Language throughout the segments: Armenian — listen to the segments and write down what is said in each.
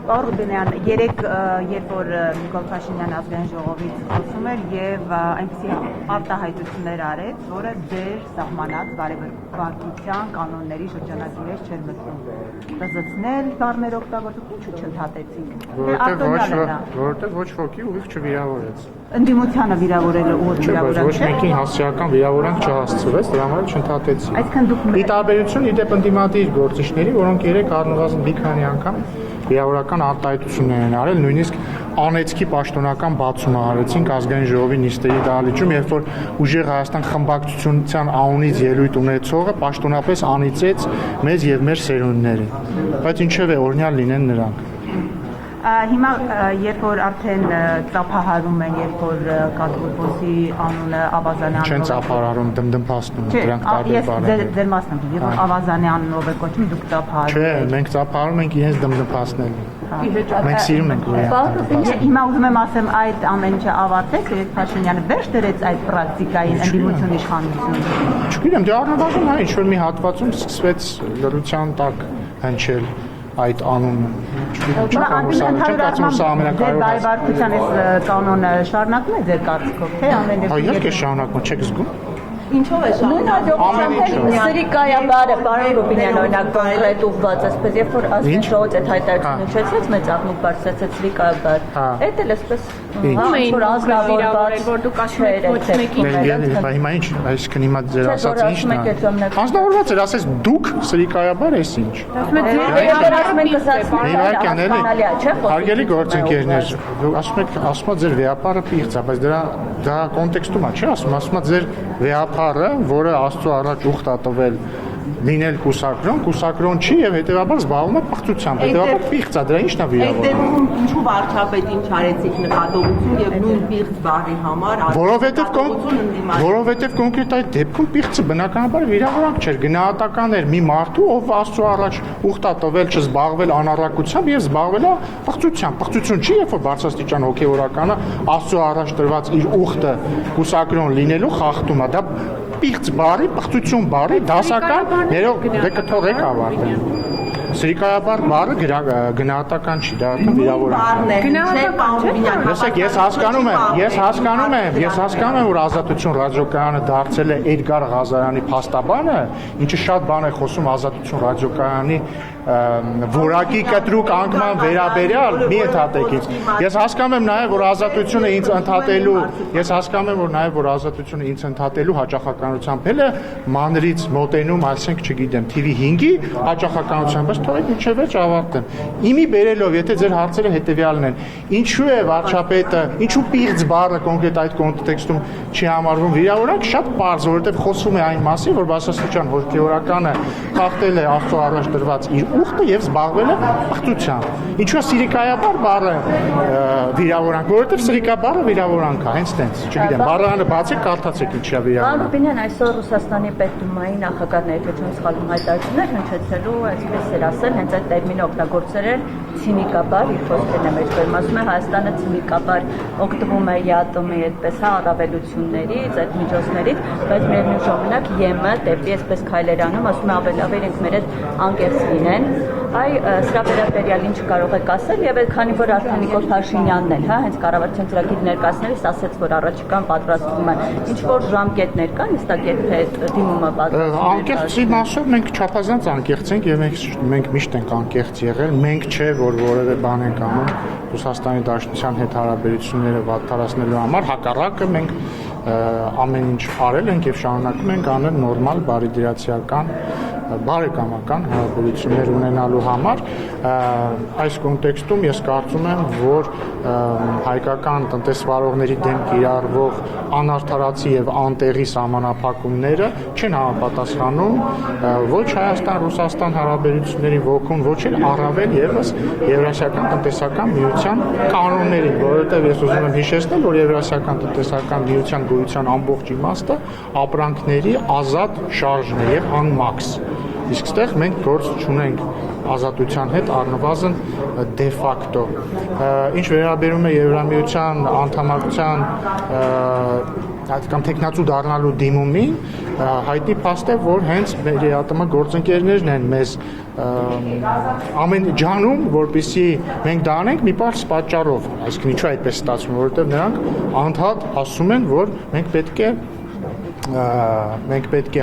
Պարոն երեք երբ որ Նիկոլ Փաշինյանը ազգային ժողովից խոսում էր եւ այնպիսի արտահայտություններ արեց, որը դեր սահմանած բարեվարկության կանոնների շրջանակիրը չէր մտնում։ Դզեցնել բառներ օգտագործում, ինչու չընդհատեցինք։ Որովհետեւ ոչ ոքի ուղիղ չվիրավորեց։ Ընդդիմությանը վիրավորելը ուղիղ վիրավորել ոչ մեկին հասարակական վիրավորանք չհասցվեց, դրա համար չընդհատեցի։ Այսինքն դուք ի տարբերություն իդեպ ընդդիմադիր գործիչների, որոնք երեք առնվազն մի քանի անգամ վիրավորական արտահայտություններ են արել, նույնիսկ անեծքի պաշտոնական բացում արեցինք ազգային ժողովի նիստերի դահլիճում, երբ որ ուժեղ Հայաստան խմբակցության անունից ելույթ ունեցողը պաշտոնապես անիծեց մեզ եւ մեր սերունդներին, բայց ինչեւ է օրինալ լինեն նրանք։ Հիմա երբ որ արդեն ծափահարում են, երբ որ կադրոպոսի անունը Ավազանյանով չեն ծափահարում, դմդմփաստում, դրանք տարբեր բառեր են։ Ձեր մասն է, երբ որ Ավազանյանով է կոչվում, դուք ծափահարում եք։ Չէ, մենք ծափահարում ենք իրենց դմդմփաստնել։ Մենք սիրում ենք իրենց։ Հիմա ուզում եմ ասեմ, այդ ամեն ինչը ավարտեց, երբ Փաշինյանը վերջ դրեց այդ պրակտիկային ընդդիմություն իշխանություն։ Չգիտեմ, դե առնվազն հա ինչ-որ մի հատվածում սկսվեց լրության տակ հնչել այդ անունը։ Բարեվարկության այս կանոնը շարունակում է ձեր կարծիքով, թե ամեն դեպքում։ Իհարկե շարունակում, չեք զգում։ Ինչով է շարունակում։ Սրիկայաբարը պարոն Ռուբինյան օրինակ կոնկրետ ուղղված այսպես, երբ որ ազգային ժողովը այդ հայտարարությունը չեցեց, մեծ աղմուկ բարձրացեց Սրիկայաբար։ Այդ էլ այսպես որ ազգավորված որ դուք ասում եք ոչ մեկին։ Հիմա ինչ, այսինքն հիմա ձեր ասածը ի՞նչն է։ Անձնավորված էր, ասես դուք Սրիկայաբար ես ինչ։ Հարգելի գործընկերներ, դուք ասում եք ձեր վեհապարը պիղծ է, բայց դա կոնտեքստում է, չէ՞ ասում եք ձեր վեհապարը, որը Աստծո առաջ ուխտ է տվել լինել կուսակրոն չի եւ հետեւաբար զբաղվում է պղծությամբ, հետեւաբար պիղծ է, դրա ի՞նչն է վիրավորում։ Այդ դեպքում ինչու վարչապետին չարեցիք նկատողություն եւ նույն պիղծ բառի համար որովհետեւ կոնկրետ այդ դեպքում պիղծը բնականաբար վիրավորանք չէր, գնահատական էր մի մարդու, ով Աստծո առաջ ուխտ է տվել չզբաղվել անառակությամբ եւ զբաղվել է պղծությամբ։ Պղծություն չի, երբ որ բարձրաստիճան հոգեորականը Աստծո առաջ տրված իր ուխտը կուսակրոն լինելու խախտում է, դա պիղծ բառի, պղծություն բառի դասական ներող դե կթողեք ավարտել։ Սրիկայաբար բառը գնահատական չի, դա վիրավորանք է։ Լսեք, ես հասկանում եմ, որ Ազատություն ռադիոկայանը դարձել է Էդգար Ղազարյանի փաստաբանը, ինչը շատ բան է խոսում Ազատություն ռադիոկայանի որակի կտրուկ անկման վերաբերյալ մի ընդհատեք ինձ։ Ես հասկանում եմ նաև, որ Ազատությունը ինձ ընդհատելու հաճախականությամբ էլ է մանրից մոտենում, ասենք, չգիտեմ, TV5-ի հաճախականությամբ, բայց թողեք մինչև վերջ ավարտեմ։ Իմի բերելով, եթե ձեր հարցերը հետևյալն են, ինչու է վարչապետը, ինչու պիղծ բառը կոնկրետ այդ կոնտեքստում չի համարվում վիրավորանք, շատ պարզ, որովհետև խոսում է այն մասին, որ բարձրաստիճան հոգեորականը խախտել է Աստծո առաջ տրված իր ուխտը եւ զբաղվել է պղծությամբ։ Ինչու է Սրիկայաբար բառը վիրավորանք, որովհետեւ Սրիկաբառը վիրավորանք է, հենց տենց, չգիտեմ, բառանը բացեք, կարդացեք ինչի է վիրավորանք։ Ռուբինյան այսօր Ռուսաստանի Պետդումայի նախագահ ներկայացնում սխալվում հայտարարություններ հնչեցելու, այսպես էր ասել, հենց այդ տերմինը օգտագործել էր ցինիկաբար, իր խոսքերն է մեջ բերում, ասում է Հայաստանը ցինիկաբար օգտվում է ԵԱՏՄ-ի այդպես հավելություններից, այդ միջոցներից, բայց միևնույն ժամանակ ԵՄ դեպի այսպես քայլեր անում, ասում է ավելի լավ իրենք մեր հետ անկեղծ լինեն։ Սրա վերաբերյալ ինչ կարող եք ասել եւ քանի որ արդեն Նիկոլ Փաշինյանն էլ, հա, հենց կառավարության ծրագիր ներկայացնելիս ասաց, որ առաջիկան պատրաստվում է ինչ որ ժամկետներ կան, հստակ եթե այդ դիմումը պատրաստվում է։ Անկեղծի մասով մենք չափազանց անկեղծ ենք եւ մենք միշտ ենք անկեղծ եղել, մենք չէ որ որևէ բան ենք անում Ռուսաստանի Դաշնության հետ հարաբերությունները վատթարացնելու համար, հակառակը մենք ամեն ինչ արել ենք եւ շարունակում ենք անել նորմալ բարիդրացիական բարեկամական հարաբերություններ ունենալու համար այս կոնտեքստում ես կարծում եմ, որ հայկական տնտեսվարողների դեմ կիրառվող անարդարացի եւ անտեղի սահմանափակումները չեն համապատասխանում ոչ Հայաստան-Ռուսաստան հարաբերությունների ոգուն, ոչ էլ առավել եւս Եվրասիական տնտեսական միության կանոններին, որովհետեւ ես ուզում եմ հիշեցնել, որ Եվրասիական տնտեսական միության գոյության ամբողջ իմաստը ապրանքների ազատ շարժն է եւ անմաքս։ Իսկ ստեղ մենք գործ չունենք ազատության հետ առնվազն դե ֆակտո։ Ինչ վերաբերում է Եվրամիության անդամակցության կամ տեխնացու դառնալու դիմումին հայտնի փաստ է, որ հենց մեր ԵԱՏՄ գործընկերներն են մեզ ամեն ջանում, որպեսզի մենք դա անենք մի պարզ պատճառով, այսինքն ինչու այդպես ստացվում, որովհետև նրանք անդադ ասում են, որ մենք պետք է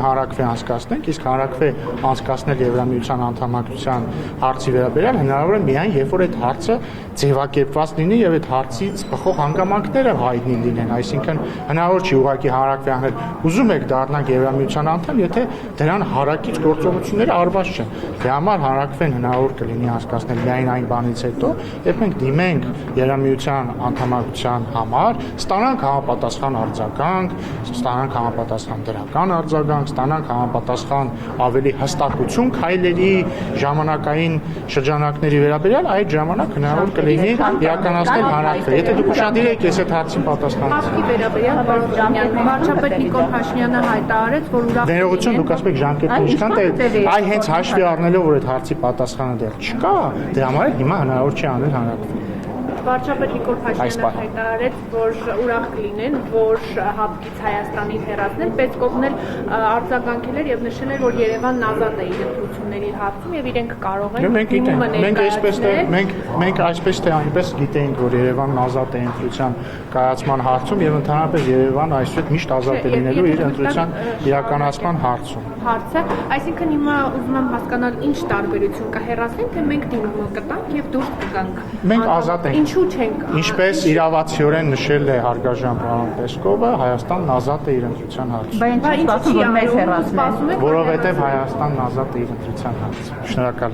հանրակրվե անցկացնենք, իսկ հանրակրվե անցկացնել Եվրամիության անդամակցության հարցի վերաբերյալ հնարավոր է միայն, երբ որ այդ հարցը ձևակերպված լինի եւ այդ հարցից բխող հանգամանքները հայտնի լինեն, այսինքն հնարավոր չի ուղղակի հանրակրվե անել, ուզում եք դառնանք Եվրամիության անդամ, եթե դրան հարակից գործողությունները արված չեն։ Դրա համար հանրակրվեն հնարավոր կլինի անցկացնել միայն այն բանից հետո, երբ մենք դիմենք Եվրամիության անդամակցության համար, ստանանք համապատասխան արձագանք, ստանանք համապատասխան դրական արձագանք, ստանանք համապատասխան ավելի հստակություն քայլերի ժամանակային շրջանակների վերաբերյալ, այդ ժամանակ հնարավոր կլինի իրականացնել հանրակրվե։ Եթե դուք ուշադիր եք, ես այդ հարցին պատասխանեցի։ Հաղթի վերաբերյալ վարչապետ Նիկոլ Փաշինյանը հայտարարեց, որ ուրախ ներողություն, դուք ասում եք ժամկետը ինչքան է, այ հենց հաշվի առնելով, որ այդ հարցի պատասխանը դեռ չկա, դրա համար հիմա հնարավոր չի անել հանրակրվե։ վարչապետ Նիկոլ Փաշինյանը հայտարարեց, որ ուրախ կլինեն, որ հապկից Հայաստանից հեռացնել, Պեսկովն էլ արձագանքել էր եւ նշել էր, որ Երևանն ազատ է իր ընտրությունների հարցում եւ իրենք կարող են մենք այսպես թե այնպես գիտեինք, որ Երևանն ազատ է ընտրության կայացման հարցում եւ ընդհանրապես Երևանը այսուհետ միշտ ազատ է լինելու իր ընտրության իրականացման հարցում։ Հարցը, այսինքն հիմա ուզում եմ հասկանալ ինչ տարբերություն կա, հեռացնենք թե մենք դիմումը կտանք եւ դուրս կգանք։ Մենք ազատ ենք։ Ինչու չենք։ Ինչպես իրավացիորեն նշել է հարգարժան պարոն Պեսկովը, Հայաստանն ազատ է իր ընտրության հարցում։ Բայց ինչ ասում որ մեզ հեռացնեն։ Որովհետև Հայաստանն ազատ է իր ընտրության հարցում։ Շնորհակալ